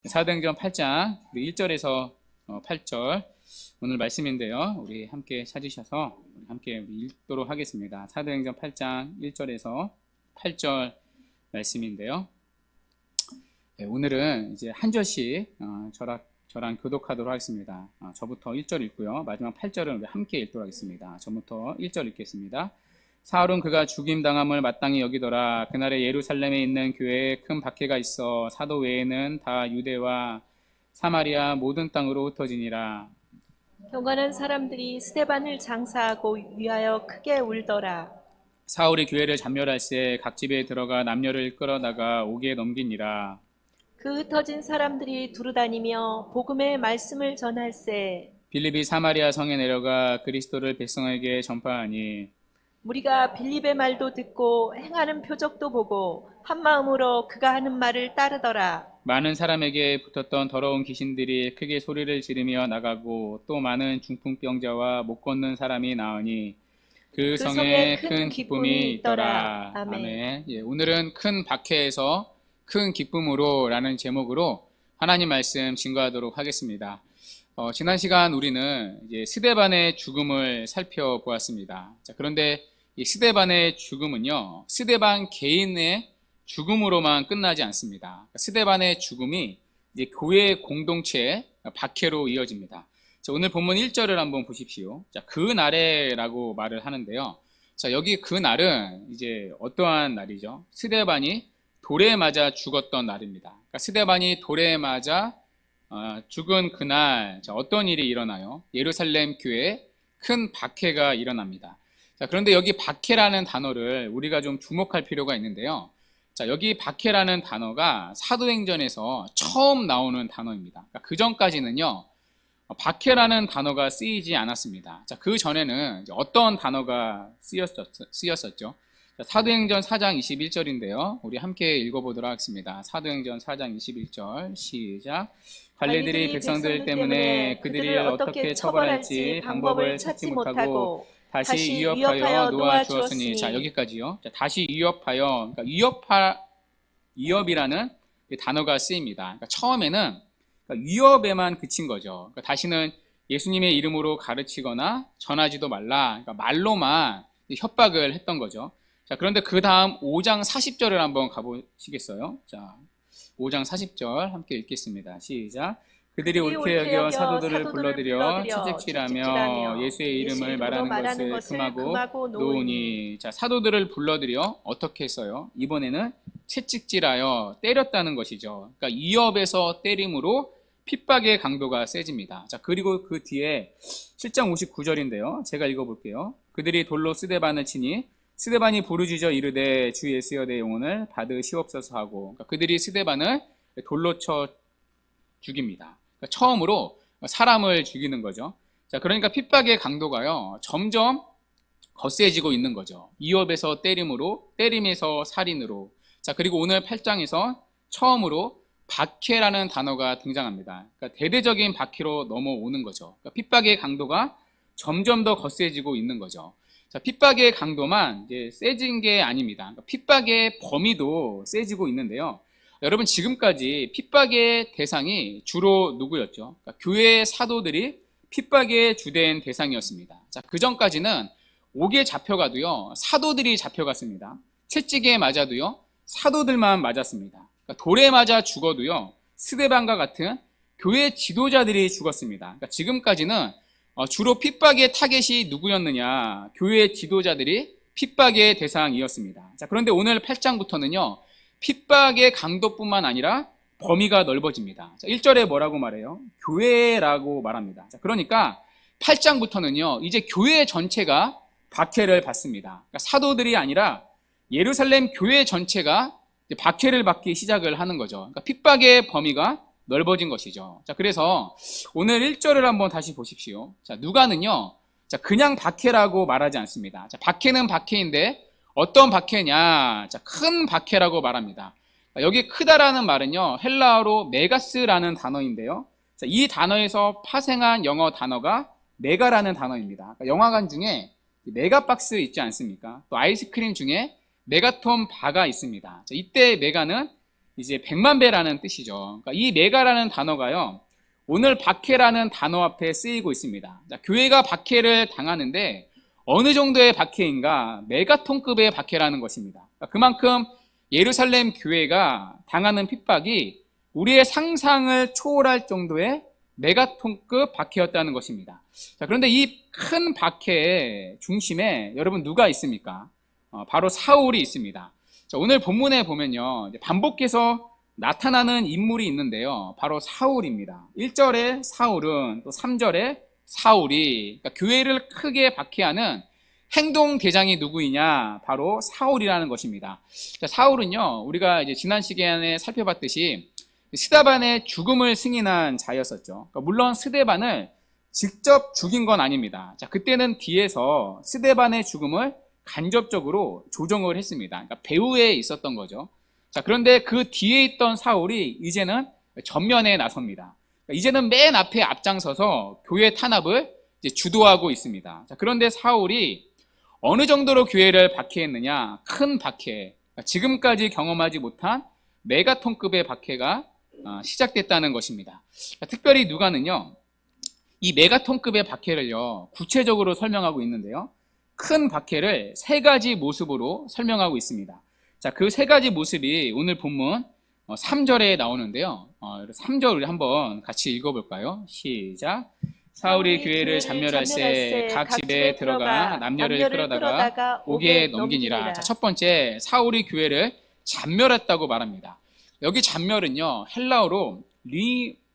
사도행전 8장 우리 1절에서 8절 오늘 말씀인데요. 우리 함께 찾으셔서 함께 읽도록 하겠습니다. 사도행전 8장 1절에서 8절 말씀인데요. 오늘은 이제 한 절씩 저랑 교독하도록 하겠습니다. 저부터 1절 읽고요. 마지막 8절은 우리 함께 읽도록 하겠습니다. 저부터 1절 읽겠습니다. 사울은 그가 죽임당함을 마땅히 여기더라. 그날에 예루살렘에 있는 교회에 큰 박해가 있어 사도 외에는 다 유대와 사마리아 모든 땅으로 흩어지니라. 경건한 사람들이 스데반을 장사하고 위하여 크게 울더라. 사울이 교회를 잔멸할새 각 집에 들어가 남녀를 끌어다가 옥에 넘기니라. 그 흩어진 사람들이 두루다니며 복음의 말씀을 전할새 빌립이 사마리아 성에 내려가 그리스도를 백성에게 전파하니 무리가 빌립의 말도 듣고 행하는 표적도 보고 한 마음으로 그가 하는 말을 따르더라. 많은 사람에게 붙었던 더러운 귀신들이 크게 소리를 지르며 나가고 또 많은 중풍병자와 못 걷는 사람이 나으니 그 성에 큰 기쁨이 있더라. 아멘. 오늘은 큰 박해에서 큰 기쁨으로 라는 제목으로 하나님 말씀 증거하도록 하겠습니다. 지난 시간 우리는 이제 스데반의 죽음을 살펴보았습니다. 그런데 이 스데반의 죽음은요, 스데반 개인의 죽음으로만 끝나지 않습니다. 스데반의 죽음이 이제 교회 공동체의 박해로 이어집니다. 오늘 본문 1절을 한번 보십시오. 그 날에라고 말을 하는데요. 여기 그 날은 이제 어떠한 날이죠? 스데반이 돌에 맞아 죽었던 날입니다. 스데반이 돌에 맞아 죽은 그날 어떤 일이 일어나요? 예루살렘 교회에 큰 박해가 일어납니다. 그런데 여기 박해라는 단어를 우리가 좀 주목할 필요가 있는데요. 여기 박해라는 단어가 사도행전에서 처음 나오는 단어입니다. 그 전까지는요, 박해라는 단어가 쓰이지 않았습니다. 그 전에는 어떤 단어가 쓰였었죠? 사도행전 4장 21절인데요. 우리 함께 읽어보도록 하겠습니다. 사도행전 4장 21절 시작. 관리들이 백성들 때문에 그들을 어떻게 처벌할지 방법을 찾지 못하고 다시 위협하여 놓아주었으니. 여기까지요. 다시 위협하여, 위협이라는 단어가 쓰입니다. 처음에는 위협에만 그친 거죠. 다시는 예수님의 이름으로 가르치거나 전하지도 말라. 말로만 협박을 했던 거죠. 그런데 그 다음 5장 40절을 한번 가보시겠어요? 5장 40절 함께 읽겠습니다. 시작. 그들이 옳게 여겨 사도들을 불러들여 채찍질하며 예수의 이름을 말하는 것을 금하고 놓으니. 사도들을 불러들여 어떻게 했어요? 이번에는 채찍질하여 때렸다는 것이죠. 그러니까 위협에서 때림으로 핍박의 강도가 세집니다. 그리고 그 뒤에 7장 59절인데요. 제가 읽어볼게요. 그들이 돌로 스데반을 치니 스데반이 부르짖어 이르되 주 예수여 내 영혼을 받으시옵소서 하고, 그들이 스데반을 돌로 쳐 죽입니다. 처음으로 사람을 죽이는 거죠. 그러니까 핍박의 강도가요, 점점 거세지고 있는 거죠. 위협에서 때림으로, 때림에서 살인으로. 그리고 오늘 8장에서 처음으로 박해라는 단어가 등장합니다. 대대적인 박해로 넘어오는 거죠. 핍박의 강도가 점점 더 거세지고 있는 거죠. 핍박의 강도만 이제 세진 게 아닙니다. 핍박의 범위도 세지고 있는데요. 여러분, 지금까지 핍박의 대상이 주로 누구였죠? 교회 사도들이 핍박의 주된 대상이었습니다. 그 전까지는 옥에 잡혀가도요, 사도들이 잡혀갔습니다. 채찍에 맞아도요, 사도들만 맞았습니다. 돌에 맞아 죽어도요, 스데반과 같은 교회 지도자들이 죽었습니다. 지금까지는 주로 핍박의 타겟이 누구였느냐? 교회 지도자들이 핍박의 대상이었습니다. 그런데 오늘 8장부터는요, 핍박의 강도뿐만 아니라 범위가 넓어집니다. 1절에 뭐라고 말해요? 교회라고 말합니다. 그러니까 8장부터는요, 이제 교회 전체가 박해를 받습니다. 사도들이 아니라 예루살렘 교회 전체가 박해를 받기 시작을 하는 거죠. 핍박의 범위가 넓어진 것이죠. 그래서 오늘 1절을 한번 다시 보십시오. 누가는요, 그냥 박해라고 말하지 않습니다. 박해는 박해인데 어떤 박해냐? 큰 박해라고 말합니다. 여기 크다라는 말은요, 헬라어로 메가스라는 단어인데요. 이 단어에서 파생한 영어 단어가 메가라는 단어입니다. 영화관 중에 메가박스 있지 않습니까? 또 아이스크림 중에 메가톤 바가 있습니다. 이때 메가는 이제 100만 배라는 뜻이죠. 그러니까 이 메가라는 단어가요, 오늘 박해라는 단어 앞에 쓰이고 있습니다. 자, 교회가 박해를 당하는데 어느 정도의 박해인가? 메가톤급의 박해라는 것입니다. 그러니까 그만큼 예루살렘 교회가 당하는 핍박이 우리의 상상을 초월할 정도의 메가톤급 박해였다는 것입니다. 자, 그런데 이 큰 박해의 중심에 여러분 누가 있습니까? 바로 사울이 있습니다. 자, 오늘 본문에 보면요, 반복해서 나타나는 인물이 있는데요, 바로 사울입니다. 1절에 사울은, 또 3절에 사울이, 그러니까 교회를 크게 박해하는 행동 대장이 누구이냐? 바로 사울이라는 것입니다. 자, 사울은요, 우리가 이제 지난 시간에 살펴봤듯이 스데반의 죽음을 승인한 자였었죠. 그러니까 물론 스데반을 직접 죽인 건 아닙니다. 자, 그때는 뒤에서 스데반의 죽음을 간접적으로 조정을 했습니다. 그러니까 배후에 있었던 거죠. 자, 그런데 그 뒤에 있던 사울이 이제는 전면에 나섭니다. 그러니까 이제는 맨 앞에 앞장서서 교회 탄압을 이제 주도하고 있습니다. 자, 그런데 사울이 어느 정도로 교회를 박해했느냐? 큰 박해. 그러니까 지금까지 경험하지 못한 메가톤급의 박해가 시작됐다는 것입니다. 자, 특별히 누가는요, 이 메가톤급의 박해를요, 구체적으로 설명하고 있는데요, 큰 박해를 세 가지 모습으로 설명하고 있습니다. 자, 그 세 가지 모습이 오늘 본문 3절에 나오는데요. 3절 우리 한번 같이 읽어볼까요? 시작. 사울이 교회를 잔멸할세 각 집에 들어가 남녀를 끌어다가 옥에 넘기니라. 자, 첫 번째, 사울이 교회를 잔멸했다고 말합니다. 여기 잔멸은요, 헬라어로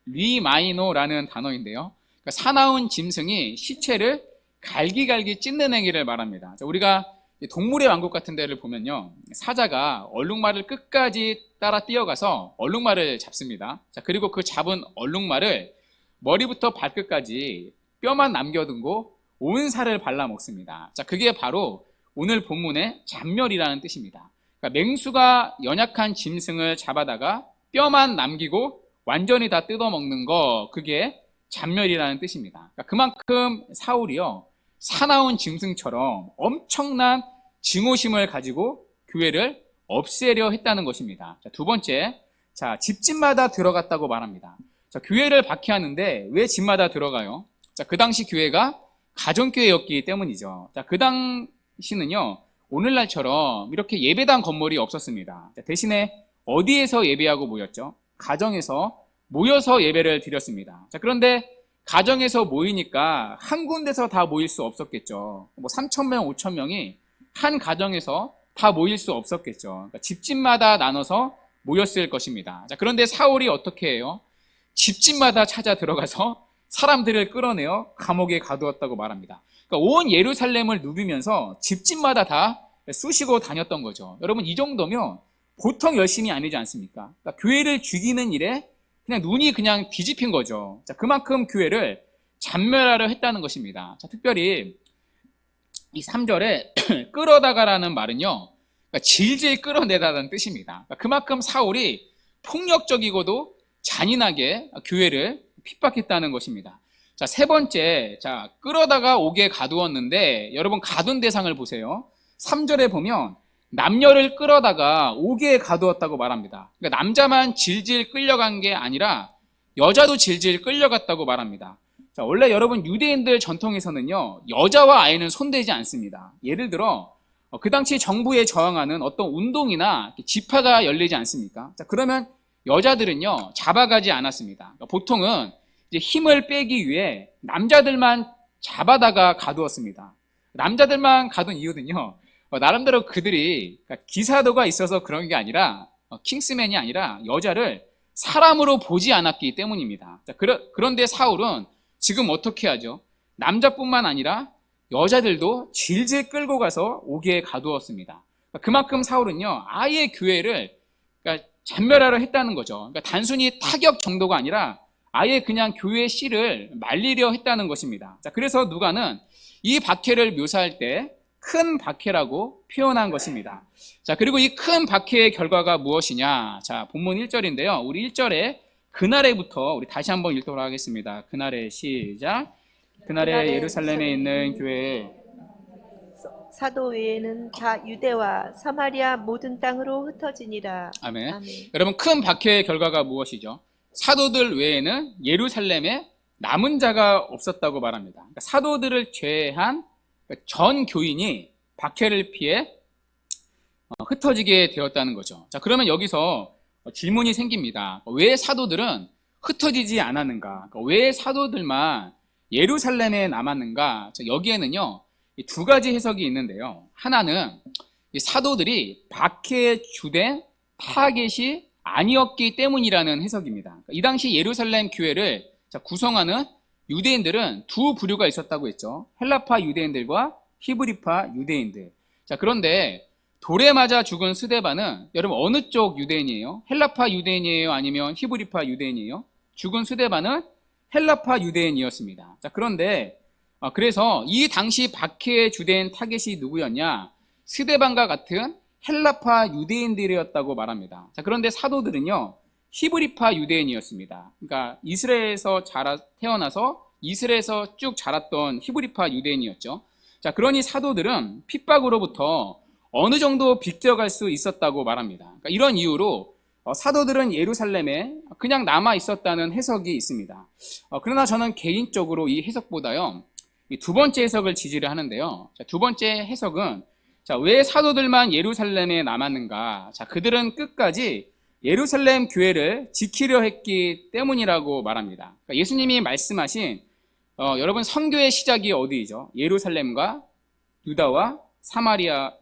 리마이노라는 단어인데요, 그러니까 사나운 짐승이 시체를 갈기갈기 찢는 행위를 말합니다. 자, 우리가 동물의 왕국 같은 데를 보면요, 사자가 얼룩말을 끝까지 따라 뛰어가서 얼룩말을 잡습니다. 자, 그리고 그 잡은 얼룩말을 머리부터 발끝까지 뼈만 남겨두고 온 살을 발라 먹습니다. 자, 그게 바로 오늘 본문의 잔멸이라는 뜻입니다. 그러니까 맹수가 연약한 짐승을 잡아다가 뼈만 남기고 완전히 다 뜯어먹는 거, 그게 잔멸이라는 뜻입니다. 그러니까 그만큼 사울이요, 사나운 짐승처럼 엄청난 증오심을 가지고 교회를 없애려 했다는 것입니다. 자, 두 번째, 자, 집집마다 들어갔다고 말합니다. 자, 교회를 박해하는데 왜 집마다 들어가요? 자, 그 당시 교회가 가정교회였기 때문이죠. 자, 그 당시는요, 오늘날처럼 이렇게 예배당 건물이 없었습니다. 자, 대신에 어디에서 예배하고 모였죠? 가정에서 모여서 예배를 드렸습니다. 자, 그런데 가정에서 모이니까 한 군데서 다 모일 수 없었겠죠. 뭐 3,000명, 5,000명이 한 가정에서 다 모일 수 없었겠죠. 그러니까 집집마다 나눠서 모였을 것입니다. 자, 그런데 사울이 어떻게 해요? 집집마다 찾아 들어가서 사람들을 끌어내어 감옥에 가두었다고 말합니다. 그러니까 온 예루살렘을 누비면서 집집마다 다 쑤시고 다녔던 거죠. 여러분, 이 정도면 보통 열심이 아니지 않습니까? 그러니까 교회를 죽이는 일에 그냥 눈이 그냥 뒤집힌 거죠. 자, 그만큼 교회를 잔멸하려 했다는 것입니다. 자, 특별히 이 3절에 끌어다가라는 말은요, 그러니까 질질 끌어내다라는 뜻입니다. 그러니까 그만큼 사울이 폭력적이고도 잔인하게 교회를 핍박했다는 것입니다. 자, 세 번째, 자, 끌어다가 옥에 가두었는데, 여러분 가둔 대상을 보세요. 3절에 보면 남녀를 끌어다가 옥에 가두었다고 말합니다. 그러니까 남자만 질질 끌려간 게 아니라 여자도 질질 끌려갔다고 말합니다. 자, 원래 여러분 유대인들 전통에서는요, 여자와 아이는 손대지 않습니다. 예를 들어 그 당시 정부에 저항하는 어떤 운동이나 집회가 열리지 않습니까? 자, 그러면 여자들은요, 잡아가지 않았습니다. 그러니까 보통은 이제 힘을 빼기 위해 남자들만 잡아다가 가두었습니다. 남자들만 가둔 이유는요, 나름대로 그들이, 그러니까 기사도가 있어서 그런 게 아니라, 킹스맨이 아니라 여자를 사람으로 보지 않았기 때문입니다. 자, 그런데 사울은 지금 어떻게 하죠? 남자뿐만 아니라 여자들도 질질 끌고 가서 옥에 가두었습니다. 그러니까 그만큼 사울은요, 아예 교회를, 그러니까 잔멸하려 했다는 거죠. 그러니까 단순히 타격 정도가 아니라 아예 그냥 교회의 씨를 말리려 했다는 것입니다. 자, 그래서 누가는 이 박해를 묘사할 때 큰 박해라고 표현한 것입니다. 자, 그리고 이 큰 박해의 결과가 무엇이냐? 자, 본문 1절인데요. 우리 1절에 그날에부터 우리 다시 한번 읽도록 하겠습니다. 그날에 시작. 그날에 예루살렘에 있는 교회에 사도 외에는 다 유대와 사마리아 모든 땅으로 흩어지니라. 아멘. 아멘. 여러분, 큰 박해의 결과가 무엇이죠? 사도들 외에는 예루살렘에 남은 자가 없었다고 말합니다. 그러니까 사도들을 제외한 전 교인이 박해를 피해 흩어지게 되었다는 거죠. 자, 그러면 여기서 질문이 생깁니다. 왜 사도들은 흩어지지 않았는가? 그러니까 왜 사도들만 예루살렘에 남았는가? 자, 여기에는요, 두 가지 해석이 있는데요. 하나는 이 사도들이 박해에 주된 타겟이 아니었기 때문이라는 해석입니다. 그러니까 이 당시 예루살렘 교회를 구성하는 유대인들은 두 부류가 있었다고 했죠. 헬라파 유대인들과 히브리파 유대인들. 자, 그런데 돌에 맞아 죽은 스데반은 여러분 어느 쪽 유대인이에요? 헬라파 유대인이에요? 아니면 히브리파 유대인이에요? 죽은 스데반은 헬라파 유대인이었습니다. 자, 그런데 그래서 이 당시 박해의 주된 타겟이 누구였냐? 스데반과 같은 헬라파 유대인들이었다고 말합니다. 자, 그런데 사도들은요, 히브리파 유대인이었습니다. 그러니까 이스라엘에서 태어나서 이스라엘에서 쭉 자랐던 히브리파 유대인이었죠. 자, 그러니 사도들은 핍박으로부터 어느 정도 비껴갈 수 있었다고 말합니다. 그러니까 이런 이유로 사도들은 예루살렘에 그냥 남아 있었다는 해석이 있습니다. 그러나 저는 개인적으로 이 해석보다요, 이 두 번째 해석을 지지를 하는데요. 자, 두 번째 해석은 왜 사도들만 예루살렘에 남았는가? 자, 그들은 끝까지 예루살렘 교회를 지키려 했기 때문이라고 말합니다. 그러니까 예수님이 말씀하신 여러분 선교의 시작이 어디이죠? 예루살렘과 유다와 사마리아와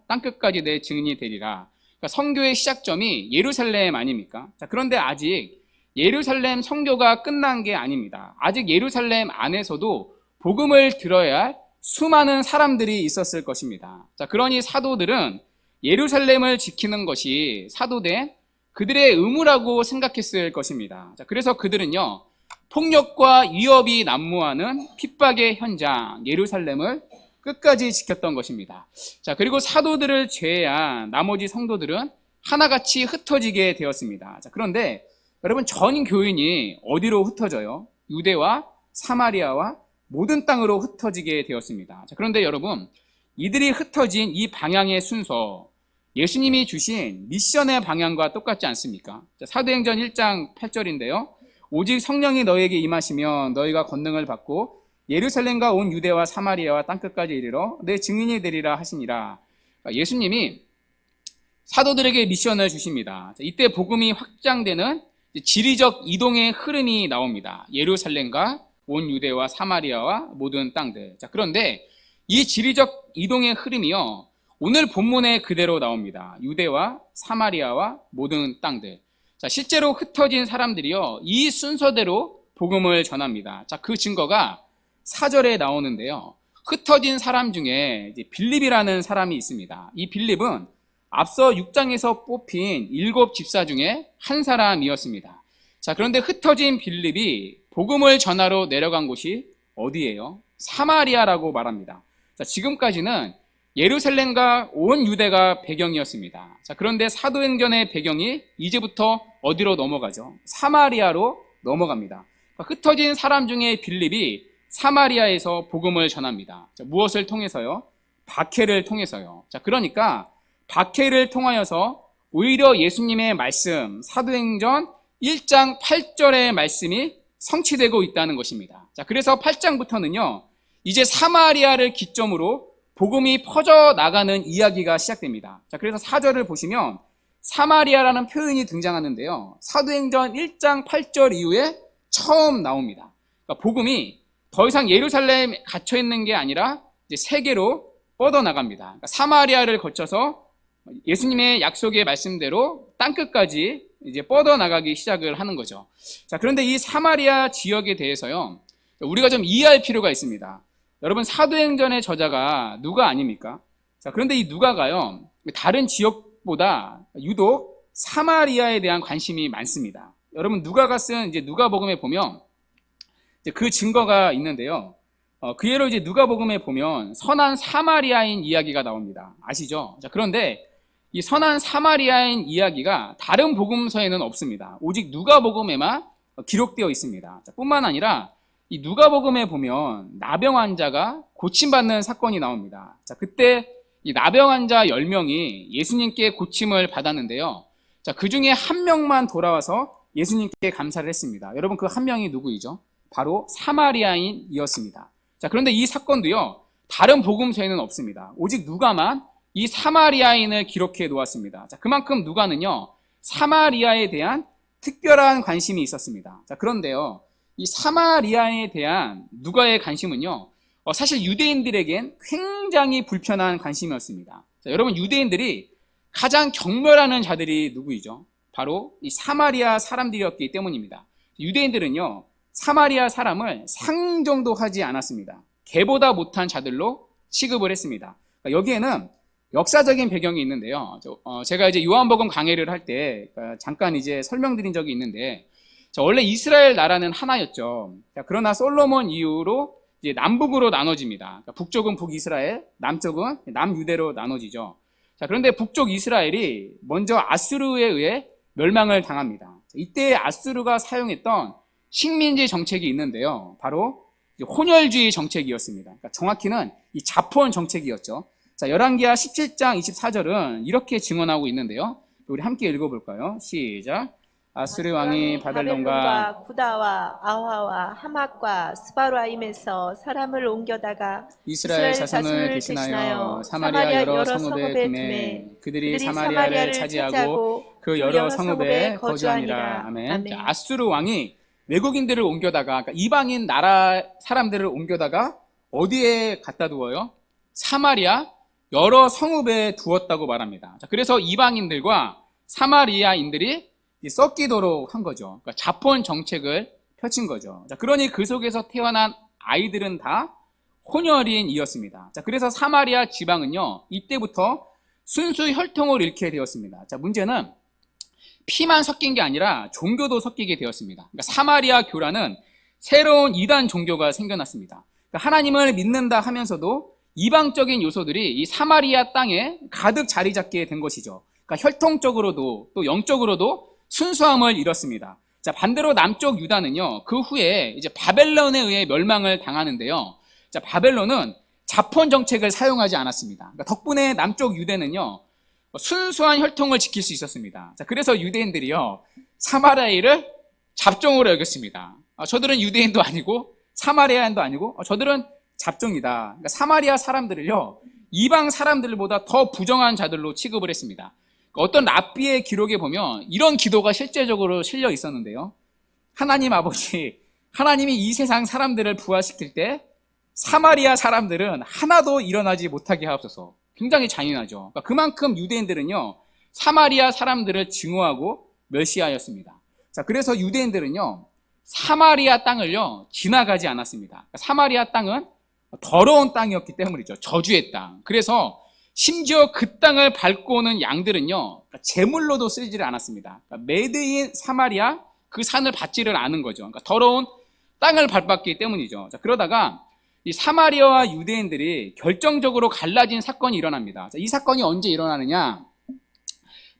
땅끝까지 내 증인이 되리라. 그러니까 선교의 시작점이 예루살렘 아닙니까? 자, 그런데 아직 예루살렘 선교가 끝난 게 아닙니다. 아직 예루살렘 안에서도 복음을 들어야 할 수많은 사람들이 있었을 것입니다. 자, 그러니 사도들은 예루살렘을 지키는 것이 사도된 그들의 의무라고 생각했을 것입니다. 자, 그래서 그들은요, 폭력과 위협이 난무하는 핍박의 현장 예루살렘을 끝까지 지켰던 것입니다. 자, 그리고 사도들을 제외한 나머지 성도들은 하나같이 흩어지게 되었습니다. 자, 그런데 여러분 전 교인이 어디로 흩어져요? 유대와 사마리아와 모든 땅으로 흩어지게 되었습니다. 자, 그런데 여러분 이들이 흩어진 이 방향의 순서 예수님이 주신 미션의 방향과 똑같지 않습니까? 자, 사도행전 1장 8절인데요. 오직 성령이 너에게 임하시면 너희가 권능을 받고 예루살렘과 온 유대와 사마리아와 땅끝까지 이르러 내 증인이 되리라 하시니라. 예수님이 사도들에게 미션을 주십니다. 이때 복음이 확장되는 지리적 이동의 흐름이 나옵니다. 예루살렘과 온 유대와 사마리아와 모든 땅들. 자, 그런데 이 지리적 이동의 흐름이요, 오늘 본문에 그대로 나옵니다. 유대와 사마리아와 모든 땅들. 자, 실제로 흩어진 사람들이요, 이 순서대로 복음을 전합니다. 자, 그 증거가 4절에 나오는데요. 흩어진 사람 중에 이제 빌립이라는 사람이 있습니다. 이 빌립은 앞서 6장에서 뽑힌 7 집사 중에 한 사람이었습니다. 자, 그런데 흩어진 빌립이 복음을 전하러 내려간 곳이 어디예요? 사마리아라고 말합니다. 자, 지금까지는 예루살렘과 온 유대가 배경이었습니다. 자, 그런데 사도행전의 배경이 이제부터 어디로 넘어가죠? 사마리아로 넘어갑니다. 흩어진 사람 중에 빌립이 사마리아에서 복음을 전합니다. 자, 무엇을 통해서요? 박해를 통해서요. 자, 그러니까 박해를 통하여서 오히려 예수님의 말씀, 사도행전 1장 8절의 말씀이 성취되고 있다는 것입니다. 자, 그래서 8장부터는요, 이제 사마리아를 기점으로 복음이 퍼져나가는 이야기가 시작됩니다. 자, 그래서 4절을 보시면 사마리아라는 표현이 등장하는데요. 사도행전 1장 8절 이후에 처음 나옵니다. 그러니까 복음이 더 이상 예루살렘에 갇혀있는 게 아니라 이제 세계로 뻗어나갑니다. 그러니까 사마리아를 거쳐서 예수님의 약속의 말씀대로 땅끝까지 이제 뻗어나가기 시작을 하는 거죠. 자, 그런데 이 사마리아 지역에 대해서요, 우리가 좀 이해할 필요가 있습니다. 여러분, 사도행전의 저자가 누가 아닙니까? 자, 그런데 이 누가가요, 다른 지역보다 유독 사마리아에 대한 관심이 많습니다. 여러분, 누가가 쓴 이제 누가복음에 보면 이제 그 증거가 있는데요. 그 예로 이제 누가복음에 보면 선한 사마리아인 이야기가 나옵니다. 아시죠? 자, 그런데 이 선한 사마리아인 이야기가 다른 복음서에는 없습니다. 오직 누가복음에만 기록되어 있습니다. 자, 뿐만 아니라 이 누가복음에 보면 나병 환자가 고침받는 사건이 나옵니다. 자, 그때 이 나병 환자 10명이 예수님께 고침을 받았는데요. 자, 그 중에 한 명만 돌아와서 예수님께 감사를 했습니다. 여러분, 그 한 명이 누구이죠? 바로 사마리아인이었습니다. 자, 그런데 이 사건도요, 다른 복음서에는 없습니다. 오직 누가만 이 사마리아인을 기록해 놓았습니다. 자, 그만큼 누가는요, 사마리아에 대한 특별한 관심이 있었습니다. 자, 그런데요, 이 사마리아에 대한 누가의 관심은요, 사실 유대인들에겐 굉장히 불편한 관심이었습니다. 자, 여러분, 유대인들이 가장 경멸하는 자들이 누구이죠? 바로 이 사마리아 사람들이었기 때문입니다. 유대인들은요, 사마리아 사람을 상정도 하지 않았습니다. 개보다 못한 자들로 취급을 했습니다. 그러니까 여기에는 역사적인 배경이 있는데요. 제가 이제 요한복음 강해를 할 때 잠깐 이제 설명드린 적이 있는데, 원래 이스라엘 나라는 하나였죠. 그러나 솔로몬 이후로 이제 남북으로 나눠집니다. 그러니까 북쪽은 북이스라엘, 남쪽은 남유대로 나눠지죠. 자, 그런데 북쪽 이스라엘이 먼저 아수르에 의해 멸망을 당합니다. 이때 아수르가 사용했던 식민지 정책이 있는데요. 바로 혼혈주의 정책이었습니다. 그러니까 정확히는 이 자폰 정책이었죠. 자, 열왕기하 17장 24절은 이렇게 증언하고 있는데요. 우리 함께 읽어볼까요? 시작. 아수르 왕이 바벨론과 구다와 아화와 하맛과 스바라임에서 사람을 옮겨다가 이스라엘 자손을 대신하여 사마리아 여러 성읍에 두매 그들이 사마리아를 차지하고 그 여러 성읍에 거주하니라. 아멘. 자, 아수르 왕이 외국인들을 옮겨다가, 그러니까 이방인 나라 사람들을 옮겨다가 어디에 갖다 두어요? 사마리아 여러 성읍에 두었다고 말합니다. 자, 그래서 이방인들과 사마리아인들이 섞이도록 한 거죠. 그러니까 자폰 정책을 펼친 거죠. 자, 그러니 그 속에서 태어난 아이들은 다 혼혈인이었습니다. 자, 그래서 사마리아 지방은요, 이때부터 순수 혈통을 잃게 되었습니다. 자, 문제는 피만 섞인 게 아니라 종교도 섞이게 되었습니다. 그러니까 사마리아 교라는 새로운 이단 종교가 생겨났습니다. 그러니까 하나님을 믿는다 하면서도 이방적인 요소들이 이 사마리아 땅에 가득 자리 잡게 된 것이죠. 그러니까 혈통적으로도 또 영적으로도 순수함을 잃었습니다. 자, 반대로 남쪽 유다는요, 그 후에 이제 바벨론에 의해 멸망을 당하는데요. 자, 바벨론은 자폰 정책을 사용하지 않았습니다. 그러니까 덕분에 남쪽 유대는요, 순수한 혈통을 지킬 수 있었습니다. 자, 그래서 유대인들이요, 사마리아인을 잡종으로 여겼습니다. 저들은 유대인도 아니고 사마리아인도 아니고 저들은 잡종이다. 그러니까 사마리아 사람들을요, 이방 사람들보다 더 부정한 자들로 취급을 했습니다. 어떤 랍비의 기록에 보면 이런 기도가 실제적으로 실려 있었는데요. 하나님 아버지, 하나님이 이 세상 사람들을 부활시킬 때 사마리아 사람들은 하나도 일어나지 못하게 하옵소서. 굉장히 잔인하죠. 그러니까 그만큼 유대인들은요, 사마리아 사람들을 증오하고 멸시하였습니다. 자, 그래서 유대인들은요, 사마리아 땅을요, 지나가지 않았습니다. 그러니까 사마리아 땅은 더러운 땅이었기 때문이죠. 저주의 땅. 그래서 심지어 그 땅을 밟고 오는 양들은요, 제물로도 쓰지를 않았습니다. 그러니까 메드인 사마리아, 그 산을 받지를 않은 거죠. 그러니까 더러운 땅을 밟았기 때문이죠. 자, 그러다가 이 사마리아와 유대인들이 결정적으로 갈라진 사건이 일어납니다. 자, 이 사건이 언제 일어나느냐?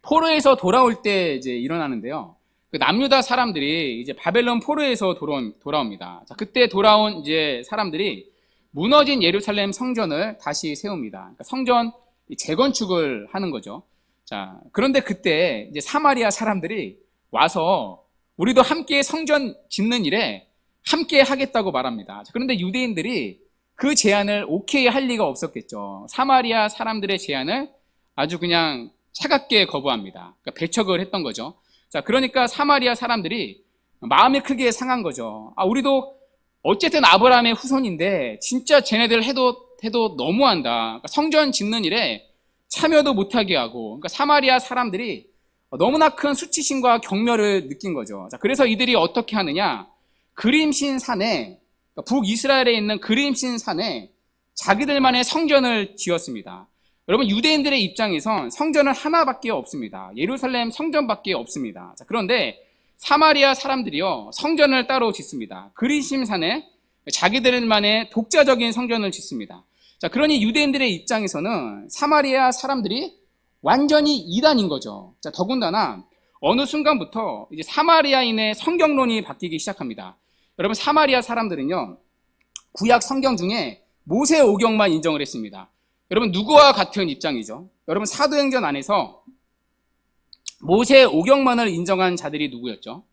포로에서 돌아올 때 이제 일어나는데요. 그 남유다 사람들이 이제 바벨론 포로에서 돌아옵니다. 자, 그때 돌아온 이제 사람들이 무너진 예루살렘 성전을 다시 세웁니다. 그러니까 성전 재건축을 하는 거죠. 자, 그런데 그때 이제 사마리아 사람들이 와서 우리도 함께 성전 짓는 일에 함께 하겠다고 말합니다. 자, 그런데 유대인들이 그 제안을 오케이 할 리가 없었겠죠. 사마리아 사람들의 제안을 아주 그냥 차갑게 거부합니다. 그러니까 배척을 했던 거죠. 자, 그러니까 사마리아 사람들이 마음이 크게 상한 거죠. 우리도 어쨌든 아브라함의 후손인데 진짜 쟤네들 해도 너무한다. 그러니까 성전 짓는 일에 참여도 못하게 하고, 그러니까 사마리아 사람들이 너무나 큰 수치심과 경멸을 느낀 거죠. 자, 그래서 이들이 어떻게 하느냐? 그림신 산에, 그러니까 북이스라엘에 있는 그림신 산에 자기들만의 성전을 지었습니다. 여러분, 유대인들의 입장에선 성전은 하나밖에 없습니다. 예루살렘 성전밖에 없습니다. 자, 그런데 사마리아 사람들이요, 성전을 따로 짓습니다. 그리심 산에 자기들만의 독자적인 성전을 짓습니다. 자, 그러니 유대인들의 입장에서는 사마리아 사람들이 완전히 이단인 거죠. 자, 더군다나 어느 순간부터 이제 사마리아인의 성경론이 바뀌기 시작합니다. 여러분, 사마리아 사람들은요, 구약 성경 중에 모세 오경만 인정을 했습니다. 여러분, 누구와 같은 입장이죠? 여러분, 사도행전 안에서 모세 오경만을 인정한 자들이 누구였죠?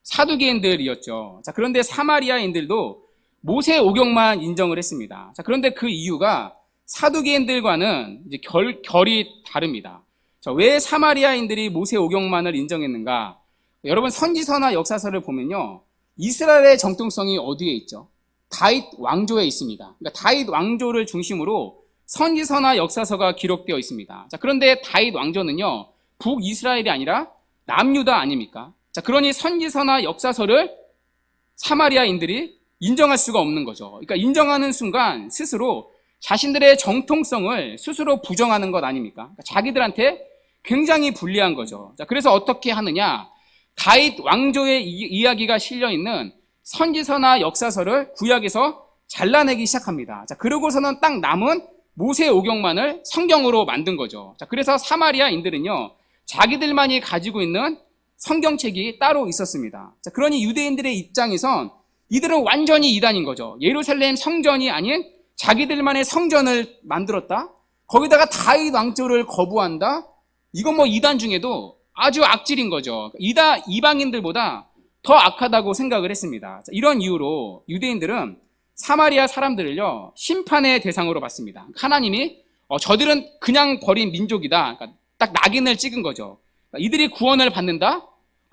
사두개인들이었죠. 자, 그런데 사마리아인들도 모세 오경만 인정을 했습니다. 자, 그런데 그 이유가 사두개인들과는 이제 결이 다릅니다. 자, 왜 사마리아인들이 모세 오경만을 인정했는가? 여러분, 선지서나 역사서를 보면요, 이스라엘의 정통성이 어디에 있죠? 다윗 왕조에 있습니다. 그러니까 다윗 왕조를 중심으로 선지서나 역사서가 기록되어 있습니다. 자, 그런데 다윗 왕조는요, 북이스라엘이 아니라 남유다 아닙니까? 자, 그러니 선지서나 역사서를 사마리아인들이 인정할 수가 없는 거죠. 그러니까 인정하는 순간 스스로 자신들의 정통성을 스스로 부정하는 것 아닙니까? 그러니까 자기들한테 굉장히 불리한 거죠. 자, 그래서 어떻게 하느냐? 다윗 왕조의 이야기가 실려 있는 선지서나 역사서를 구약에서 잘라내기 시작합니다. 자, 그러고서는 딱 남은 모세 오경만을 성경으로 만든 거죠. 자, 그래서 사마리아인들은요, 자기들만이 가지고 있는 성경책이 따로 있었습니다. 자, 그러니 유대인들의 입장에선 이들은 완전히 이단인 거죠. 예루살렘 성전이 아닌 자기들만의 성전을 만들었다? 거기다가 다윗 왕조를 거부한다? 이건 뭐 이단 중에도 아주 악질인 거죠. 이방인들보다 더 악하다고 생각을 했습니다. 자, 이런 이유로 유대인들은 사마리아 사람들을요, 심판의 대상으로 봤습니다. 하나님이 저들은 그냥 버린 민족이다. 그러니까 딱 낙인을 찍은 거죠. 그러니까 이들이 구원을 받는다?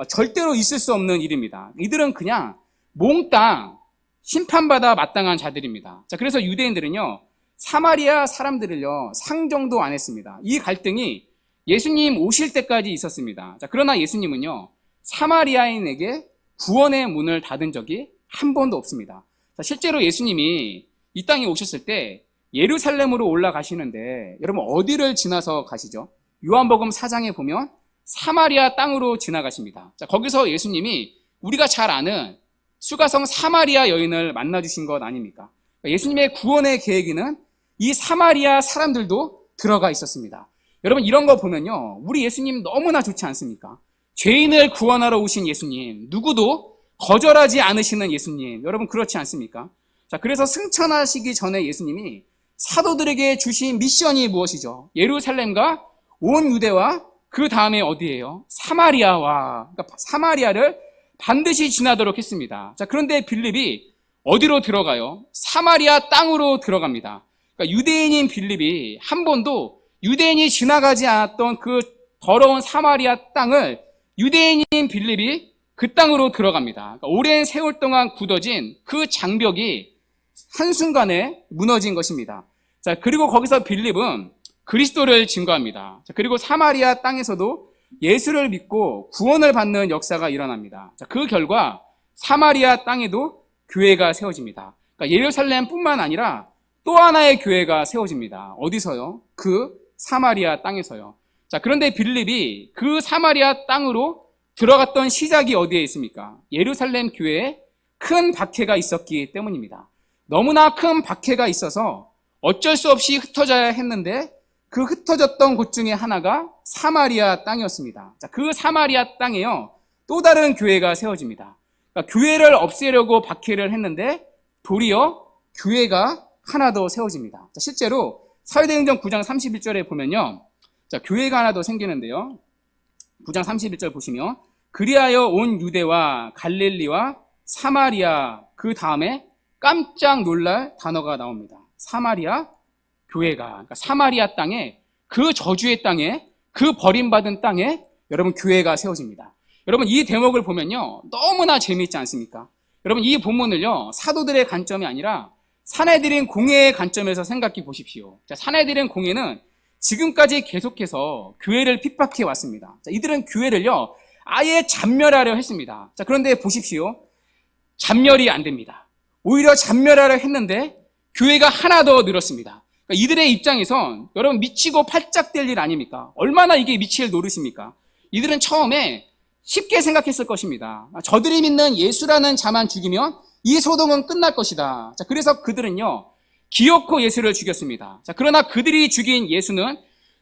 절대로 있을 수 없는 일입니다. 이들은 그냥 몽땅 심판받아 마땅한 자들입니다. 자, 그래서 유대인들은요, 사마리아 사람들을요, 상정도 안 했습니다. 이 갈등이 예수님 오실 때까지 있었습니다. 자, 그러나 예수님은요, 사마리아인에게 구원의 문을 닫은 적이 한 번도 없습니다. 자, 실제로 예수님이 이 땅에 오셨을 때 예루살렘으로 올라가시는데 여러분 어디를 지나서 가시죠? 요한복음 4장에 보면 사마리아 땅으로 지나가십니다. 자, 거기서 예수님이 우리가 잘 아는 수가성 사마리아 여인을 만나주신 것 아닙니까? 예수님의 구원의 계획에는 이 사마리아 사람들도 들어가 있었습니다. 여러분, 이런 거 보면요, 우리 예수님 너무나 좋지 않습니까? 죄인을 구원하러 오신 예수님, 누구도 거절하지 않으시는 예수님, 여러분 그렇지 않습니까? 자, 그래서 승천하시기 전에 예수님이 사도들에게 주신 미션이 무엇이죠? 예루살렘과 온 유대와 그 다음에 어디예요? 사마리아와, 그러니까 사마리아를 반드시 지나도록 했습니다. 자, 그런데 빌립이 어디로 들어가요? 사마리아 땅으로 들어갑니다. 그러니까 유대인인 빌립이 한 번도 유대인이 지나가지 않았던 그 더러운 사마리아 땅을 유대인인 빌립이 그 땅으로 들어갑니다. 그러니까 오랜 세월 동안 굳어진 그 장벽이 한순간에 무너진 것입니다. 자, 그리고 거기서 빌립은 그리스도를 증거합니다. 자, 그리고 사마리아 땅에서도 예수를 믿고 구원을 받는 역사가 일어납니다. 자, 그 결과 사마리아 땅에도 교회가 세워집니다. 그러니까 예루살렘뿐만 아니라 또 하나의 교회가 세워집니다. 어디서요? 그 사마리아 땅에서요. 자, 그런데 빌립이 그 사마리아 땅으로 들어갔던 시작이 어디에 있습니까? 예루살렘 교회에 큰 박해가 있었기 때문입니다. 너무나 큰 박해가 있어서 어쩔 수 없이 흩어져야 했는데 그 흩어졌던 곳 중에 하나가 사마리아 땅이었습니다. 자, 그 사마리아 땅에요, 또 다른 교회가 세워집니다. 그러니까 교회를 없애려고 박해를 했는데 도리어 교회가 하나 더 세워집니다. 자, 실제로 사도행전 9장 31절에 보면요, 자, 교회가 하나 더 생기는데요. 9장 31절 보시면 그리하여 온 유대와 갈릴리와 사마리아, 그 다음에 깜짝 놀랄 단어가 나옵니다. 사마리아 교회가, 그러니까 사마리아 땅에, 그 저주의 땅에, 그 버림받은 땅에 여러분 교회가 세워집니다. 여러분 이 대목을 보면요, 너무나 재미있지 않습니까? 여러분 이 본문을요, 사도들의 관점이 아니라 사내들인 공회의 관점에서 생각해 보십시오. 자, 사내들인 공회는 지금까지 계속해서 교회를 핍박해 왔습니다. 자, 이들은 교회를요, 아예 잔멸하려 했습니다. 자, 그런데 보십시오. 잔멸이 안 됩니다. 오히려 잔멸하려 했는데 교회가 하나 더 늘었습니다. 그러니까 이들의 입장에선 여러분 미치고 팔짝 될 일 아닙니까? 얼마나 이게 미칠 노릇입니까? 이들은 처음에 쉽게 생각했을 것입니다. 저들이 믿는 예수라는 자만 죽이면 이 소동은 끝날 것이다. 자, 그래서 그들은요, 기어코 예수를 죽였습니다. 자, 그러나 그들이 죽인 예수는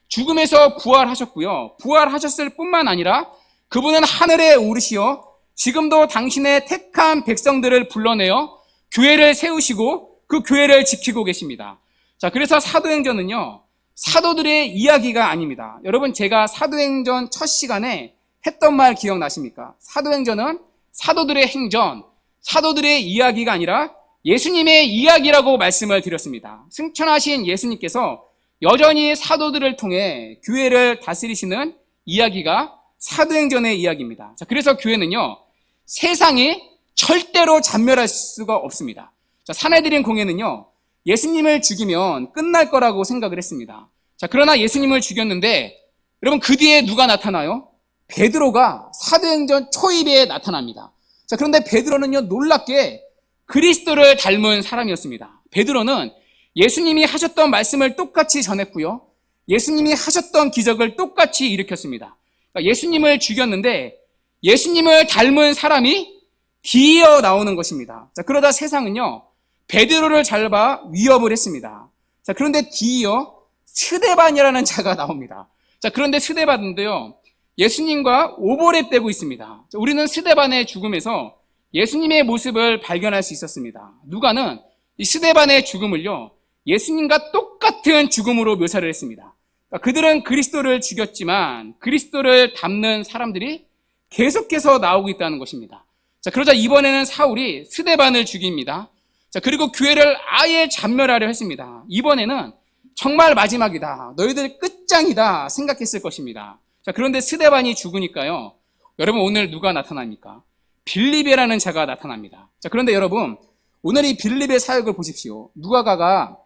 죽음에서 부활하셨고요. 부활하셨을 뿐만 아니라 그분은 하늘에 오르시어 지금도 당신의 택한 백성들을 불러내어 교회를 세우시고 그 교회를 지키고 계십니다. 자, 그래서 사도행전은요, 사도들의 이야기가 아닙니다. 여러분, 제가 사도행전 첫 시간에 했던 말 기억나십니까? 사도행전은 사도들의 행전, 사도들의 이야기가 아니라 예수님의 이야기라고 말씀을 드렸습니다. 승천하신 예수님께서 여전히 사도들을 통해 교회를 다스리시는 이야기가 사도행전의 이야기입니다. 자, 그래서 교회는요, 세상이 절대로 잔멸할 수가 없습니다. 자, 사내들인 공회는요, 예수님을 죽이면 끝날 거라고 생각을 했습니다. 자, 그러나 예수님을 죽였는데, 여러분, 그 뒤에 누가 나타나요? 베드로가 사도행전 초입에 나타납니다. 자, 그런데 베드로는요, 놀랍게 그리스도를 닮은 사람이었습니다. 베드로는 예수님이 하셨던 말씀을 똑같이 전했고요, 예수님이 하셨던 기적을 똑같이 일으켰습니다. 그러니까 예수님을 죽였는데 예수님을 닮은 사람이 뒤이어 나오는 것입니다. 자, 그러다 세상은요, 베드로를 잡아 위협을 했습니다. 자, 그런데 뒤이어 스데반이라는 자가 나옵니다. 자, 그런데 스데반도요, 예수님과 오버랩 되고 있습니다. 자, 우리는 스데반의 죽음에서 예수님의 모습을 발견할 수 있었습니다. 누가는 이 스데반의 죽음을요, 예수님과 똑같은 죽음으로 묘사를 했습니다. 그러니까 그들은 그리스도를 죽였지만 그리스도를 닮는 사람들이 계속해서 나오고 있다는 것입니다. 자, 그러자 이번에는 사울이 스데반을 죽입니다. 자, 그리고 교회를 아예 잔멸하려 했습니다. 이번에는 정말 마지막이다, 너희들 끝장이다 생각했을 것입니다. 자, 그런데 스데반이 죽으니까요, 여러분, 오늘 누가 나타납니까? 빌립이라는 자가 나타납니다. 자, 그런데 여러분, 오늘 이 빌립의 사역을 보십시오. 누가가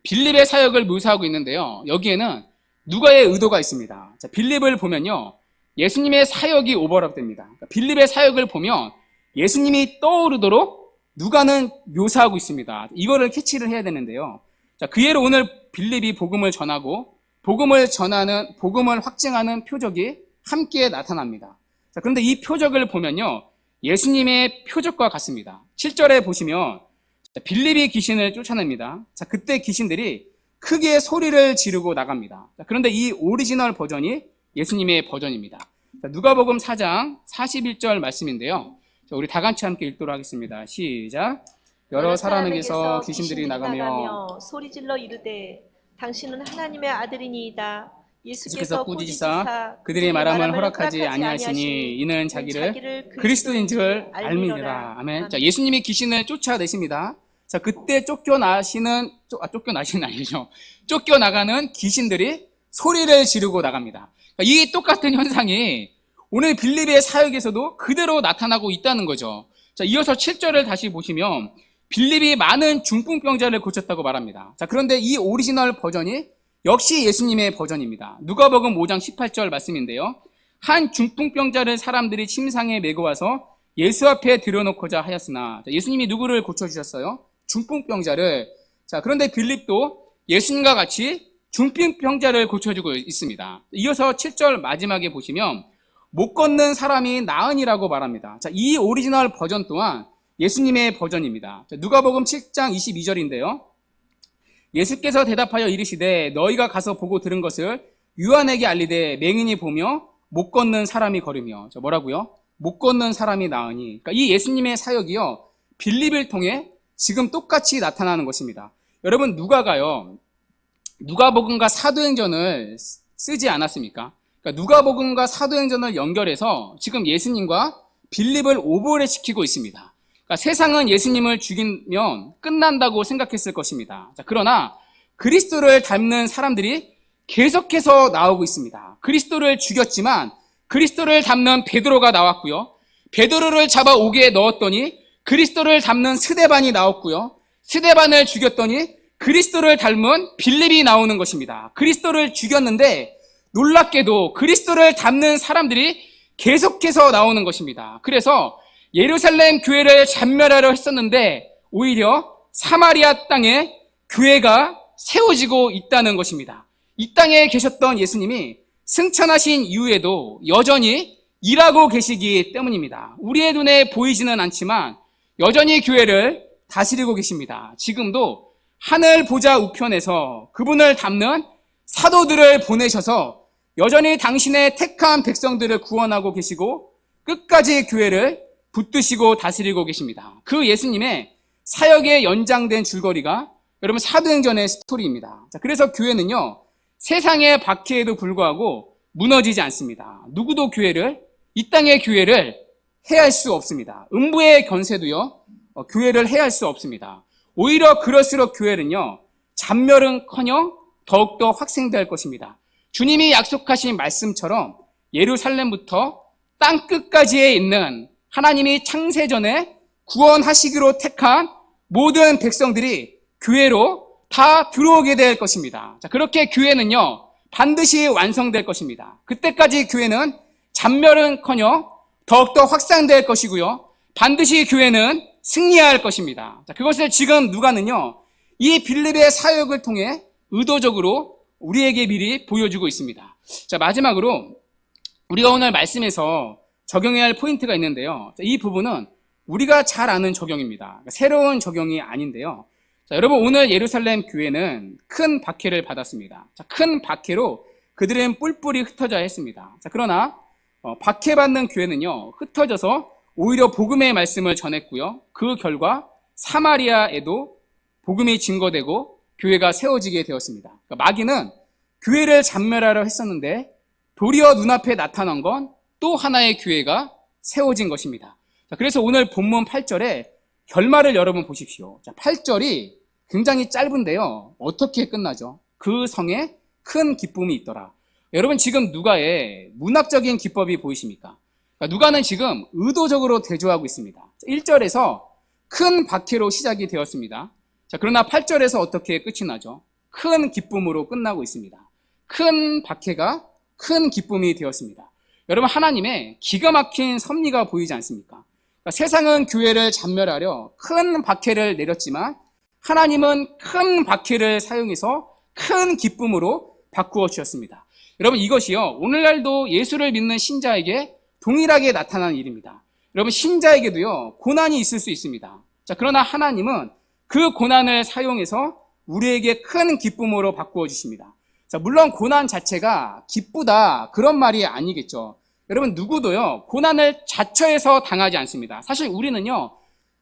빌립의 사역을 묘사하고 있는데요, 여기에는 누가의 의도가 있습니다. 자, 빌립을 보면요, 예수님의 사역이 오버랩됩니다. 그러니까 빌립의 사역을 보면 예수님이 떠오르도록 누가는 묘사하고 있습니다. 이거를 캐치를 해야 되는데요. 자, 그 예로 오늘 빌립이 복음을 전하고 복음을 확증하는 표적이 함께 나타납니다. 자, 그런데 이 표적을 보면요, 예수님의 표적과 같습니다. 7절에 보시면 빌립이 귀신을 쫓아냅니다. 자, 그때 귀신들이 크게 소리를 지르고 나갑니다. 자, 그런데 이 오리지널 버전이 예수님의 버전입니다. 자, 누가복음 4장 41절 말씀인데요. 자, 우리 다 같이 함께 읽도록 하겠습니다. 시작. 여러 사람에게서 귀신들이 나가며 소리질러 이르되 당신은 하나님의 아들이니이다. 예수께서 꾸짖으사 그들의 말함을 허락하지 아니하시니 이는 자기를 그리스도인 줄 알미니라. 아멘. 자, 예수님이 귀신을 쫓아내십니다. 자, 그때 쫓겨나가는 귀신들이 소리를 지르고 나갑니다. 이 똑같은 현상이 오늘 빌립의 사역에서도 그대로 나타나고 있다는 거죠. 자, 이어서 7절을 다시 보시면 빌립이 많은 중풍병자를 고쳤다고 말합니다. 자, 그런데 이 오리지널 버전이 역시 예수님의 버전입니다. 누가복음 5장 18절 말씀인데요, 한 중풍병자를 사람들이 침상에 메고 와서 예수 앞에 들여놓고자 하였으나, 자, 예수님이 누구를 고쳐주셨어요? 중풍병자를. 자, 그런데 빌립도 예수님과 같이 중풍병자를 고쳐주고 있습니다. 이어서 7절 마지막에 보시면 못 걷는 사람이 나으니라고 말합니다. 자, 이 오리지널 버전 또한 예수님의 버전입니다. 자, 누가복음 7장 22절인데요, 예수께서 대답하여 이르시되 너희가 가서 보고 들은 것을 유한에게 알리되 맹인이 보며 못 걷는 사람이 걸으며. 자, 뭐라고요? 못 걷는 사람이 나으니. 그러니까 이 예수님의 사역이요, 빌립을 통해 지금 똑같이 나타나는 것입니다. 여러분, 누가복음과 사도행전을 쓰지 않았습니까? 그러니까 누가복음과 사도행전을 연결해서 지금 예수님과 빌립을 오버랩 시키고 있습니다. 그러니까 세상은 예수님을 죽이면 끝난다고 생각했을 것입니다. 자, 그러나 그리스도를 닮는 사람들이 계속해서 나오고 있습니다. 그리스도를 죽였지만 그리스도를 닮는 베드로가 나왔고요, 베드로를 잡아 옥에 넣었더니 그리스도를 닮는 스데반이 나왔고요, 스데반을 죽였더니 그리스도를 닮은 빌립이 나오는 것입니다. 그리스도를 죽였는데 놀랍게도 그리스도를 닮는 사람들이 계속해서 나오는 것입니다. 그래서 예루살렘 교회를 잔멸하려 했었는데 오히려 사마리아 땅에 교회가 세워지고 있다는 것입니다. 이 땅에 계셨던 예수님이 승천하신 이후에도 여전히 일하고 계시기 때문입니다. 우리의 눈에 보이지는 않지만 여전히 교회를 다스리고 계십니다. 지금도 하늘 보좌 우편에서 그분을 닮는 사도들을 보내셔서 여전히 당신의 택한 백성들을 구원하고 계시고 끝까지 교회를 붙드시고 다스리고 계십니다. 그 예수님의 사역에 연장된 줄거리가 여러분 사도행전의 스토리입니다. 자, 그래서 교회는요, 세상의 박해에도 불구하고 무너지지 않습니다. 누구도 이 땅의 교회를 해할 수 없습니다. 음부의 권세도요, 교회를 해할 수 없습니다. 오히려 그럴수록 교회는요, 잔멸은커녕 더욱더 확생될 것입니다. 주님이 약속하신 말씀처럼 예루살렘부터 땅 끝까지에 있는 하나님이 창세전에 구원하시기로 택한 모든 백성들이 교회로 다 들어오게 될 것입니다. 자, 그렇게 교회는요, 반드시 완성될 것입니다. 그때까지 교회는 잔멸은커녕 더욱더 확산될 것이고요, 반드시 교회는 승리할 것입니다. 자, 그것을 지금 누가는요, 이 빌립의 사역을 통해 의도적으로 우리에게 미리 보여주고 있습니다. 자, 마지막으로 우리가 오늘 말씀에서 적용해야 할 포인트가 있는데요. 자, 이 부분은 우리가 잘 아는 적용입니다. 그러니까 새로운 적용이 아닌데요. 자, 여러분, 오늘 예루살렘 교회는 큰 박해를 받았습니다. 자, 큰 박해로 그들은 뿔뿔이 흩어져야 했습니다. 자, 그러나 박해받는 교회는요, 흩어져서 오히려 복음의 말씀을 전했고요, 그 결과 사마리아에도 복음이 증거되고 교회가 세워지게 되었습니다. 그러니까 마귀는 교회를 잔멸하려 했었는데 도리어 눈앞에 나타난 건 또 하나의 교회가 세워진 것입니다. 자, 그래서 오늘 본문 8절에 결말을 여러분 보십시오. 자, 8절이 굉장히 짧은데요, 어떻게 끝나죠? 그 성에 큰 기쁨이 있더라. 여러분, 지금 누가의 문학적인 기법이 보이십니까? 그러니까 누가는 지금 의도적으로 대조하고 있습니다. 1절에서 큰 박해로 시작이 되었습니다. 자, 그러나 8절에서 어떻게 끝이 나죠? 큰 기쁨으로 끝나고 있습니다. 큰 박해가 큰 기쁨이 되었습니다. 여러분, 하나님의 기가 막힌 섭리가 보이지 않습니까? 그러니까 세상은 교회를 잔멸하려 큰 박해를 내렸지만 하나님은 큰 박해를 사용해서 큰 기쁨으로 바꾸어 주셨습니다. 여러분, 이것이요, 오늘날도 예수를 믿는 신자에게 동일하게 나타나는 일입니다. 여러분, 신자에게도요, 고난이 있을 수 있습니다. 자, 그러나 하나님은 그 고난을 사용해서 우리에게 큰 기쁨으로 바꾸어 주십니다. 자, 물론 고난 자체가 기쁘다, 그런 말이 아니겠죠. 여러분, 누구도요, 고난을 자처해서 당하지 않습니다. 사실 우리는요,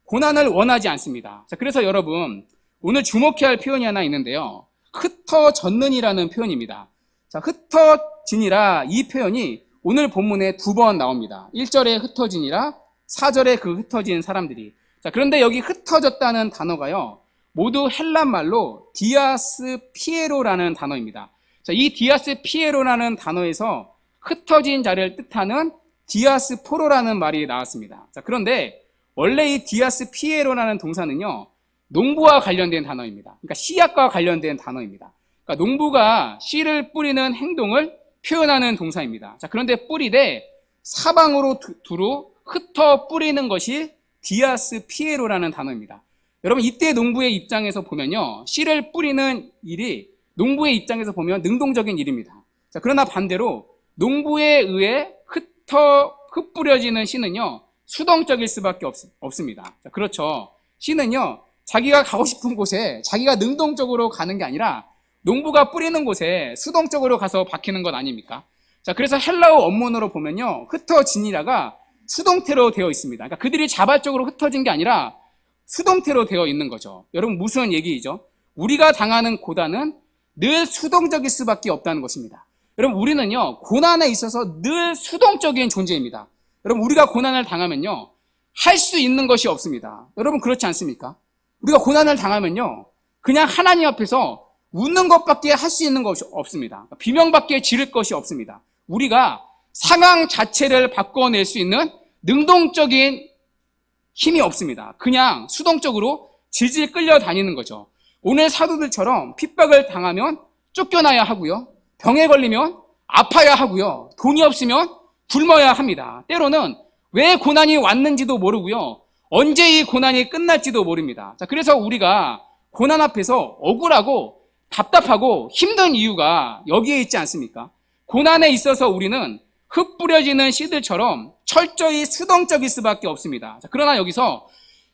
고난을 원하지 않습니다. 자, 그래서 여러분, 오늘 주목해야 할 표현이 하나 있는데요, 흩어졌는이라는 표현입니다. 자, 흩어지니라, 이 표현이 오늘 본문에 2번 나옵니다. 1절에 흩어지니라, 4절에 그 흩어진 사람들이. 자, 그런데 여기 흩어졌다는 단어가요, 모두 헬란 말로 디아스피에로라는 단어입니다. 자, 이 디아스피에로라는 단어에서 흩어진 자를 뜻하는 디아스포로라는 말이 나왔습니다. 자, 그런데 원래 이 디아스피에로라는 동사는요, 농부와 관련된 단어입니다. 그러니까 씨앗과 관련된 단어입니다. 그러니까 농부가 씨를 뿌리는 행동을 표현하는 동사입니다. 자, 그런데 뿌리되 사방으로 두루 흩어 뿌리는 것이 디아스피에로라는 단어입니다. 여러분, 이때 농부의 입장에서 보면요, 씨를 뿌리는 일이 농부의 입장에서 보면 능동적인 일입니다. 자, 그러나 반대로 농부에 의해 흩뿌려지는 씨는요, 수동적일 수밖에 없습니다. 자, 그렇죠. 씨는요, 자기가 가고 싶은 곳에 자기가 능동적으로 가는 게 아니라 농부가 뿌리는 곳에 수동적으로 가서 박히는 것 아닙니까? 자, 그래서 헬라어 원문으로 보면요, 흩어지니라가 수동태로 되어 있습니다. 그러니까 그들이 자발적으로 흩어진 게 아니라 수동태로 되어 있는 거죠. 여러분, 무슨 얘기이죠? 우리가 당하는 고난은 늘 수동적일 수밖에 없다는 것입니다. 여러분, 우리는요, 고난에 있어서 늘 수동적인 존재입니다. 여러분, 우리가 고난을 당하면요, 할 수 있는 것이 없습니다. 여러분, 그렇지 않습니까? 우리가 고난을 당하면요, 그냥 하나님 앞에서 웃는 것밖에 할 수 있는 것이 없습니다. 비명밖에 지를 것이 없습니다. 우리가 상황 자체를 바꿔낼 수 있는 능동적인 힘이 없습니다. 그냥 수동적으로 질질 끌려다니는 거죠. 오늘 사도들처럼 핍박을 당하면 쫓겨나야 하고요, 병에 걸리면 아파야 하고요, 돈이 없으면 굶어야 합니다. 때로는 왜 고난이 왔는지도 모르고요, 언제 이 고난이 끝날지도 모릅니다. 자, 그래서 우리가 고난 앞에서 억울하고 답답하고 힘든 이유가 여기에 있지 않습니까? 고난에 있어서 우리는 흩뿌려지는 씨들처럼 철저히 수동적일 수밖에 없습니다. 자, 그러나 여기서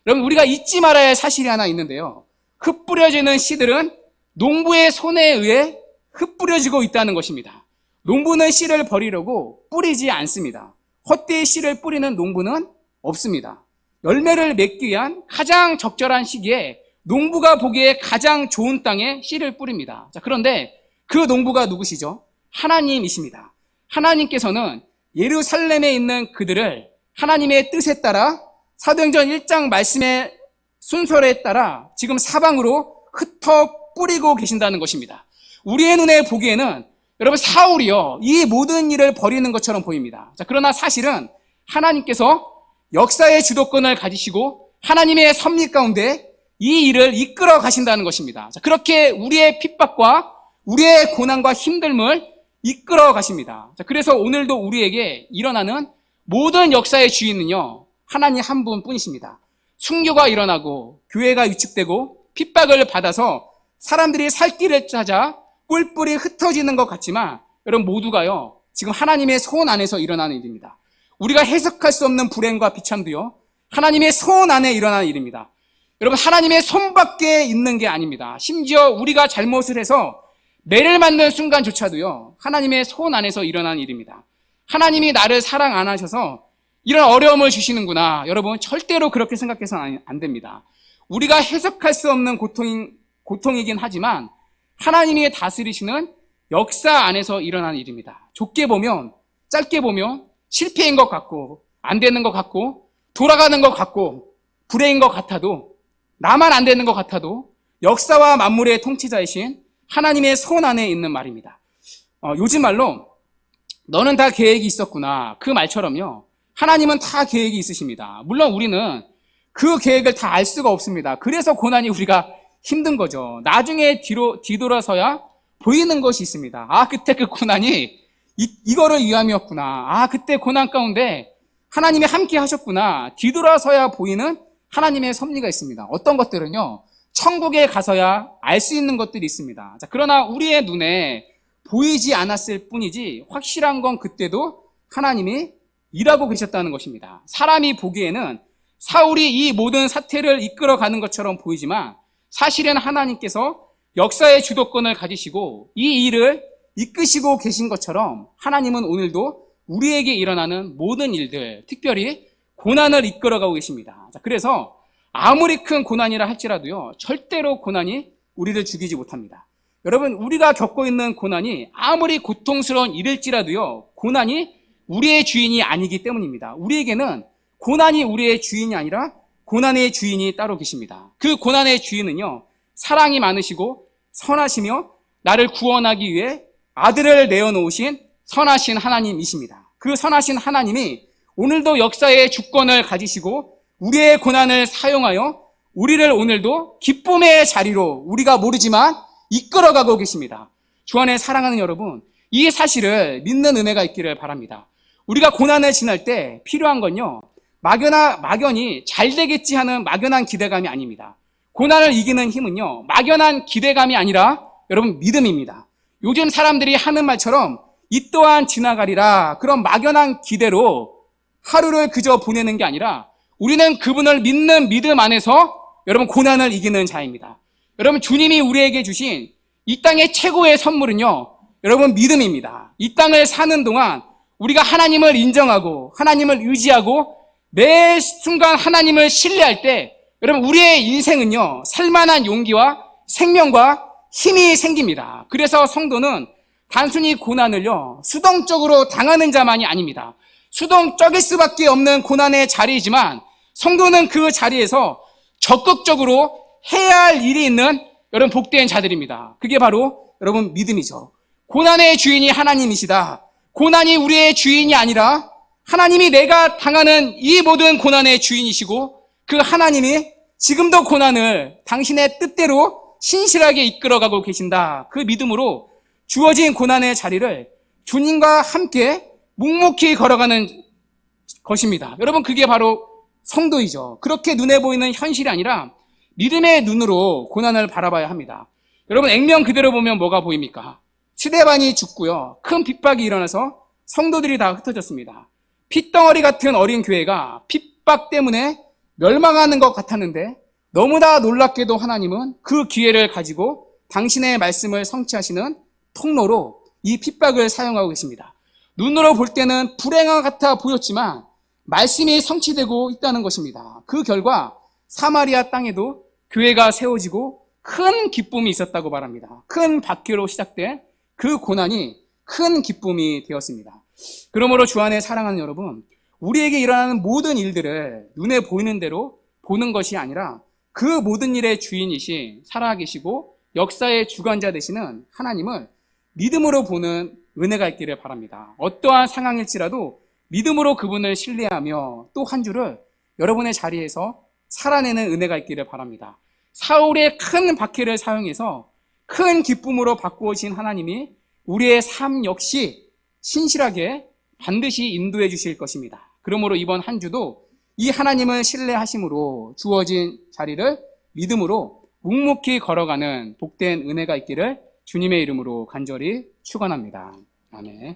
여러분, 우리가 잊지 말아야 할 사실이 하나 있는데요, 흩뿌려지는 씨들은 농부의 손에 의해 흩뿌려지고 있다는 것입니다. 농부는 씨를 버리려고 뿌리지 않습니다. 헛되이 씨를 뿌리는 농부는 없습니다. 열매를 맺기 위한 가장 적절한 시기에 농부가 보기에 가장 좋은 땅에 씨를 뿌립니다. 자, 그런데 그 농부가 누구시죠? 하나님이십니다. 하나님께서는 예루살렘에 있는 그들을 하나님의 뜻에 따라 사도행전 1장 말씀의 순서에 따라 지금 사방으로 흩어 뿌리고 계신다는 것입니다. 우리의 눈에 보기에는 여러분 사울이요 이 모든 일을 벌이는 것처럼 보입니다. 자, 그러나 사실은 하나님께서 역사의 주도권을 가지시고 하나님의 섭리 가운데 이 일을 이끌어 가신다는 것입니다. 자, 그렇게 우리의 핍박과 우리의 고난과 힘듦을 이끌어 가십니다. 자, 그래서 오늘도 우리에게 일어나는 모든 역사의 주인은요 하나님 한 분뿐이십니다. 순교가 일어나고 교회가 위축되고 핍박을 받아서 사람들이 살 길을 찾아 뿔뿔이 흩어지는 것 같지만 여러분 모두가요 지금 하나님의 손 안에서 일어나는 일입니다. 우리가 해석할 수 없는 불행과 비참도요 하나님의 손 안에 일어나는 일입니다. 여러분 하나님의 손 밖에 있는 게 아닙니다. 심지어 우리가 잘못을 해서 매를 맞는 순간조차도요 하나님의 손 안에서 일어나는 일입니다. 하나님이 나를 사랑 안 하셔서 이런 어려움을 주시는구나. 여러분 절대로 그렇게 생각해서는 안 됩니다. 우리가 해석할 수 없는 고통이긴 하지만 하나님이 다스리시는 역사 안에서 일어나는 일입니다. 좁게 보면 짧게 보면 실패인 것 같고 안 되는 것 같고 돌아가는 것 같고 불행인 것 같아도 나만 안 되는 것 같아도 역사와 만물의 통치자이신 하나님의 손 안에 있는 말입니다. 요즘 말로 너는 다 계획이 있었구나. 그 말처럼요. 하나님은 다 계획이 있으십니다. 물론 우리는 그 계획을 다 알 수가 없습니다. 그래서 고난이 우리가 힘든 거죠. 나중에 뒤돌아서야 보이는 것이 있습니다. 아, 그때 그 고난이 이거를 위함이었구나. 아, 그때 고난 가운데 하나님이 함께 하셨구나. 뒤돌아서야 보이는 하나님의 섭리가 있습니다. 어떤 것들은요, 천국에 가서야 알 수 있는 것들이 있습니다. 자, 그러나 우리의 눈에 보이지 않았을 뿐이지 확실한 건 그때도 하나님이 일하고 계셨다는 것입니다. 사람이 보기에는 사울이 이 모든 사태를 이끌어가는 것처럼 보이지만 사실은 하나님께서 역사의 주도권을 가지시고 이 일을 이끄시고 계신 것처럼 하나님은 오늘도 우리에게 일어나는 모든 일들, 특별히 고난을 이끌어가고 계십니다. 자, 그래서 아무리 큰 고난이라 할지라도요, 절대로 고난이 우리를 죽이지 못합니다. 여러분, 우리가 겪고 있는 고난이 아무리 고통스러운 일일지라도요, 고난이 우리의 주인이 아니기 때문입니다. 우리에게는 고난이 우리의 주인이 아니라 고난의 주인이 따로 계십니다. 그 고난의 주인은요, 사랑이 많으시고 선하시며 나를 구원하기 위해 아들을 내어놓으신 선하신 하나님이십니다. 그 선하신 하나님이 오늘도 역사의 주권을 가지시고 우리의 고난을 사용하여 우리를 오늘도 기쁨의 자리로 우리가 모르지만 이끌어가고 계십니다. 주 안에 사랑하는 여러분, 이 사실을 믿는 은혜가 있기를 바랍니다. 우리가 고난을 지날 때 필요한 건요, 막연히 잘 되겠지 하는 막연한 기대감이 아닙니다. 고난을 이기는 힘은요, 막연한 기대감이 아니라 여러분 믿음입니다. 요즘 사람들이 하는 말처럼 이 또한 지나가리라 그런 막연한 기대로 하루를 그저 보내는 게 아니라 우리는 그분을 믿는 믿음 안에서 여러분 고난을 이기는 자입니다. 여러분 주님이 우리에게 주신 이 땅의 최고의 선물은요, 여러분 믿음입니다. 이 땅을 사는 동안 우리가 하나님을 인정하고 하나님을 의지하고 매 순간 하나님을 신뢰할 때 여러분 우리의 인생은요 살만한 용기와 생명과 힘이 생깁니다. 그래서 성도는 단순히 고난을요 수동적으로 당하는 자만이 아닙니다. 수동적일 수밖에 없는 고난의 자리이지만 성도는 그 자리에서 적극적으로 해야 할 일이 있는 여러분 복된 자들입니다. 그게 바로 여러분 믿음이죠. 고난의 주인이 하나님이시다. 고난이 우리의 주인이 아니라 하나님이 내가 당하는 이 모든 고난의 주인이시고 그 하나님이 지금도 고난을 당신의 뜻대로 신실하게 이끌어가고 계신다. 그 믿음으로 주어진 고난의 자리를 주님과 함께 묵묵히 걸어가는 것입니다. 여러분 그게 바로 성도이죠. 그렇게 눈에 보이는 현실이 아니라 믿음의 눈으로 고난을 바라봐야 합니다. 여러분 액면 그대로 보면 뭐가 보입니까? 스데반이 죽고요. 큰 핍박이 일어나서 성도들이 다 흩어졌습니다. 핏덩어리 같은 어린 교회가 핍박 때문에 멸망하는 것 같았는데 너무나 놀랍게도 하나님은 그 기회를 가지고 당신의 말씀을 성취하시는 통로로 이 핍박을 사용하고 계십니다. 눈으로 볼 때는 불행한 것 같아 보였지만 말씀이 성취되고 있다는 것입니다. 그 결과 사마리아 땅에도 교회가 세워지고 큰 기쁨이 있었다고 말합니다. 큰 박해로 시작된 그 고난이 큰 기쁨이 되었습니다. 그러므로 주 안에 사랑하는 여러분, 우리에게 일어나는 모든 일들을 눈에 보이는 대로 보는 것이 아니라 그 모든 일의 주인이신 살아계시고 역사의 주관자 되시는 하나님을 믿음으로 보는 은혜가 있기를 바랍니다. 어떠한 상황일지라도 믿음으로 그분을 신뢰하며 또 한 주를 여러분의 자리에서 살아내는 은혜가 있기를 바랍니다. 사울의 큰 박해를 사용해서 큰 기쁨으로 바꾸어진 하나님이 우리의 삶 역시 신실하게 반드시 인도해 주실 것입니다. 그러므로 이번 한 주도 이 하나님을 신뢰하심으로 주어진 자리를 믿음으로 묵묵히 걸어가는 복된 은혜가 있기를 주님의 이름으로 간절히 축원합니다. 아멘.